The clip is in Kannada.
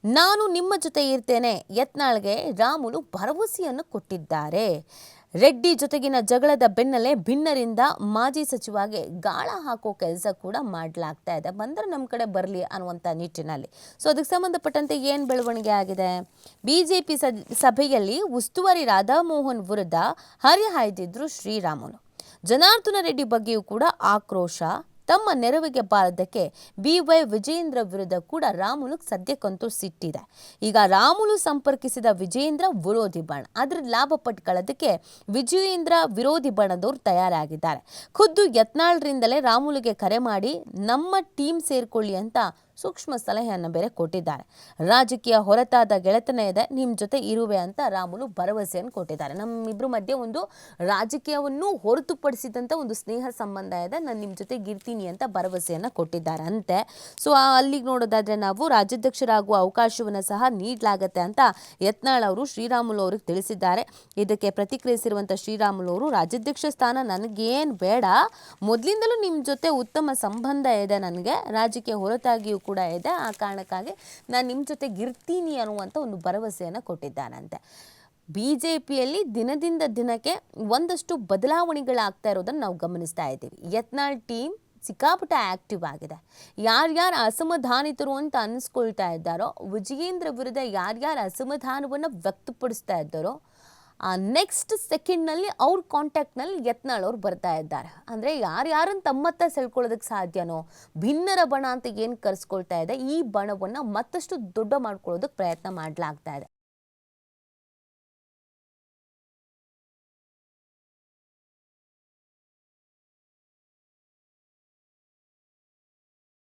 ನಾನು ನಿಮ್ಮ ಜೊತೆ ಇರ್ತೇನೆ ಯತ್ನಾಳ್ಗೆ ರಾಮುಲು ಭರವಸೆಯನ್ನು ಕೊಟ್ಟಿದ್ದಾರೆ. ರೆಡ್ಡಿ ಜೊತೆಗಿನ ಜಗಳದ ಬೆನ್ನಲ್ಲೇ ಭಿನ್ನರಿಂದ ಮಾಜಿ ಸಚಿವಗೆ ಗಾಳ ಹಾಕೋ ಕೆಲಸ ಕೂಡ ಮಾಡಲಾಗ್ತಾ ಇದೆ. ಬಂದರೆ ನಮ್ಮ ಕಡೆ ಬರಲಿ ಅನ್ನುವಂಥ ನಿಟ್ಟಿನಲ್ಲಿ. ಸೊ ಅದಕ್ಕೆ ಸಂಬಂಧಪಟ್ಟಂತೆ ಏನು ಬೆಳವಣಿಗೆ ಆಗಿದೆ? ಬಿಜೆಪಿ ಸಭೆಯಲ್ಲಿ ಉಸ್ತುವಾರಿ ರಾಧಾಮೋಹನ್ ವಿರುದ್ಧ ಹರಿಹಾಯ್ದಿದ್ರು ಶ್ರೀರಾಮುಲು. ಜನಾರ್ದನ ರೆಡ್ಡಿ ಬಗ್ಗೆಯೂ ಕೂಡ ಆಕ್ರೋಶ. ತಮ್ಮ ನೆರವಿಗೆ ಬಾರದಕ್ಕೆ BY ವಿಜೇಂದ್ರ ವಿರುದ್ಧ ಕೂಡ ರಾಮುಲು ಸದ್ಯಕ್ಕಂತೂ ಸಿಟ್ಟಿದೆ. ಈಗ ರಾಮುಲು ಸಂಪರ್ಕಿಸಿದ ವಿಜೇಂದ್ರ ವಿರೋಧಿ ಬಣ, ಅದ್ರ ಲಾಭ ಪಟ್ಕೊಳ್ಳೋದಕ್ಕೆ ವಿಜೇಂದ್ರ ವಿರೋಧಿ ಬಣದವ್ರು ತಯಾರಾಗಿದ್ದಾರೆ. ಖುದ್ದು ಯತ್ನಾಳ್ರಿಂದಲೇ ರಾಮುಲುಗೆ ಕರೆ ಮಾಡಿ ನಮ್ಮ ಟೀಮ್ ಸೇರ್ಕೊಳ್ಳಿ ಅಂತ ಸೂಕ್ಷ್ಮ ಸಲಹೆಯನ್ನು ಬೇರೆ ಕೊಟ್ಟಿದ್ದಾರೆ. ರಾಜಕೀಯ ಹೊರತಾದ ಗೆಳೆತನ ಇದೆ, ನಿಮ್ಮ ಜೊತೆ ಇರುವೆ ಅಂತ ರಾಮುಲು ಭರವಸೆಯನ್ನು ಕೊಟ್ಟಿದ್ದಾರೆ. ನಮ್ಮಿಬ್ಬರ ಮಧ್ಯೆ ಒಂದು ರಾಜಕೀಯವನ್ನು ಹೊರತುಪಡಿಸಿದಂಥ ಒಂದು ಸ್ನೇಹ ಸಂಬಂಧ ಇದೆ, ನಾನು ನಿಮ್ಮ ಜೊತೆಗೆ ಇರ್ತೀನಿ ಅಂತ ಭರವಸೆಯನ್ನು ಕೊಟ್ಟಿದ್ದಾರೆ ಅಂತೆ. ಸೊ ಅಲ್ಲಿಗೆ ನೋಡೋದಾದರೆ ನಾವು ರಾಜ್ಯಾಧ್ಯಕ್ಷರಾಗುವ ಅವಕಾಶವನ್ನು ಸಹ ನೀಡಲಾಗತ್ತೆ ಅಂತ ಯತ್ನಾಳ್ ಅವರು ಶ್ರೀರಾಮುಲು ಅವ್ರಿಗೆ ತಿಳಿಸಿದ್ದಾರೆ. ಇದಕ್ಕೆ ಪ್ರತಿಕ್ರಿಯಿಸಿರುವಂಥ ಶ್ರೀರಾಮುಲು ಅವರು, ರಾಜ್ಯಾಧ್ಯಕ್ಷ ಸ್ಥಾನ ನನಗೇನು ಬೇಡ, ಮೊದಲಿಂದಲೂ ನಿಮ್ಮ ಜೊತೆ ಉತ್ತಮ ಸಂಬಂಧ ಇದೆ, ನನಗೆ ರಾಜಕೀಯ ಹೊರತಾಗಿಯೂ ಕೂಡ ಇದೆ, ಆ ಕಾರಣಕ್ಕಾಗಿ ನಾನು ನಿಮ್ಮ ಜೊತೆಗೆ ಇರ್ತೀನಿ ಅನ್ನುವಂಥ ಒಂದು ಭರವಸೆಯನ್ನು ಕೊಟ್ಟಿದ್ದಾನಂತೆ. BJPಯಲ್ಲಿ ದಿನದಿಂದ ದಿನಕ್ಕೆ ಒಂದಷ್ಟು ಬದಲಾವಣೆಗಳಾಗ್ತಾ ಇರೋದನ್ನು ನಾವು ಗಮನಿಸ್ತಾ ಇದ್ದೀವಿ. ಯತ್ನಾಳ್ ಟೀಮ್ ಸಿಕ್ಕಾಪಟ್ಟೆ ಆ್ಯಕ್ಟಿವ್ ಆಗಿದೆ. ಯಾರ್ಯಾರು ಅಸಮಾಧಾನಿತರು ಅಂತ ಅನ್ನಿಸ್ಕೊಳ್ತಾ ಇದ್ದಾರೋ, ವಿಜಯೇಂದ್ರ ವಿರುದ್ಧ ಯಾರ್ಯಾರು ಅಸಮಾಧಾನವನ್ನು ವ್ಯಕ್ತಪಡಿಸ್ತಾ ಇದ್ದಾರೋ, ನೆಕ್ಸ್ಟ್ ಸೆಕೆಂಡ್ನಲ್ಲಿ ಅವ್ರ ಕಾಂಟ್ಯಾಕ್ಟ್ನಲ್ಲಿ ಯತ್ನಾಳ್ ಅವ್ರು ಬರ್ತಾ ಇದ್ದಾರೆ. ಅಂದರೆ ಯಾರ್ಯಾರನ್ನು ತಮ್ಮತ್ತ ಸೆಳ್ಕೊಳ್ಳೋದಕ್ಕೆ ಸಾಧ್ಯನೋ, ಭಿನ್ನರ ಬಣ ಅಂತ ಏನು ಕರೆಸ್ಕೊಳ್ತಾ ಇದೆ, ಈ ಬಣವನ್ನು ಮತ್ತಷ್ಟು ದೊಡ್ಡ ಮಾಡ್ಕೊಳ್ಳೋದಕ್ಕೆ ಪ್ರಯತ್ನ ಮಾಡಲಾಗ್ತಾ ಇದೆ.